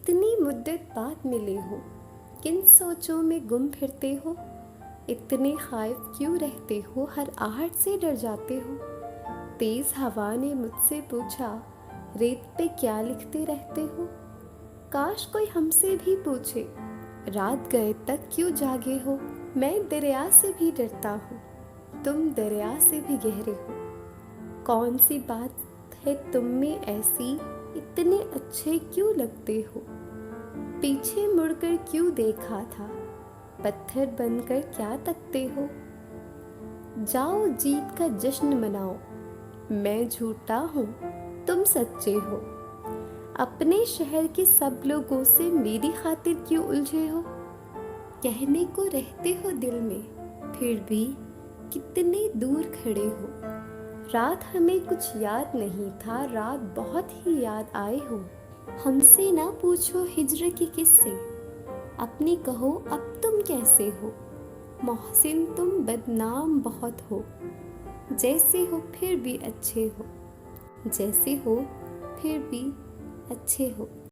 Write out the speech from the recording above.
इतनी मुद्दत बाद मिले हो, किन सोचों में गुम फिरते हो। इतने खौफ क्यों रहते हो, हर आहट से डर जाते हो। तेज हवा ने मुझसे पूछा, रेत पे क्या लिखते रहते हो। काश कोई हमसे भी पूछे, रात गए तक क्यों जागे हो। मैं दरिया से भी डरता हूँ, तुम दरिया से भी गहरे हो। कौन सी बात है तुम में ऐसी, इतने अच्छे क्यों लगते हो। पीछे मुड़कर क्यों देखा था, पत्थर बनकर क्या तकते हो। जाओ जीत का जश्न मनाओ, मैं झूठा हूँ तुम सच्चे हो। अपने शहर के सब लोगों से मेरी खातिर क्यों उलझे हो। कहने को रहते हो दिल में, फिर भी कितने दूर खड़े हो। रात हमें कुछ याद नहीं था, रात बहुत ही याद आए हो। हमसे ना पूछो हिज्र के किस्से, अपनी कहो अब तुम कैसे हो। मोहसिन तुम बदनाम बहुत हो, जैसे हो फिर भी अच्छे हो। जैसे हो फिर भी अच्छे हो।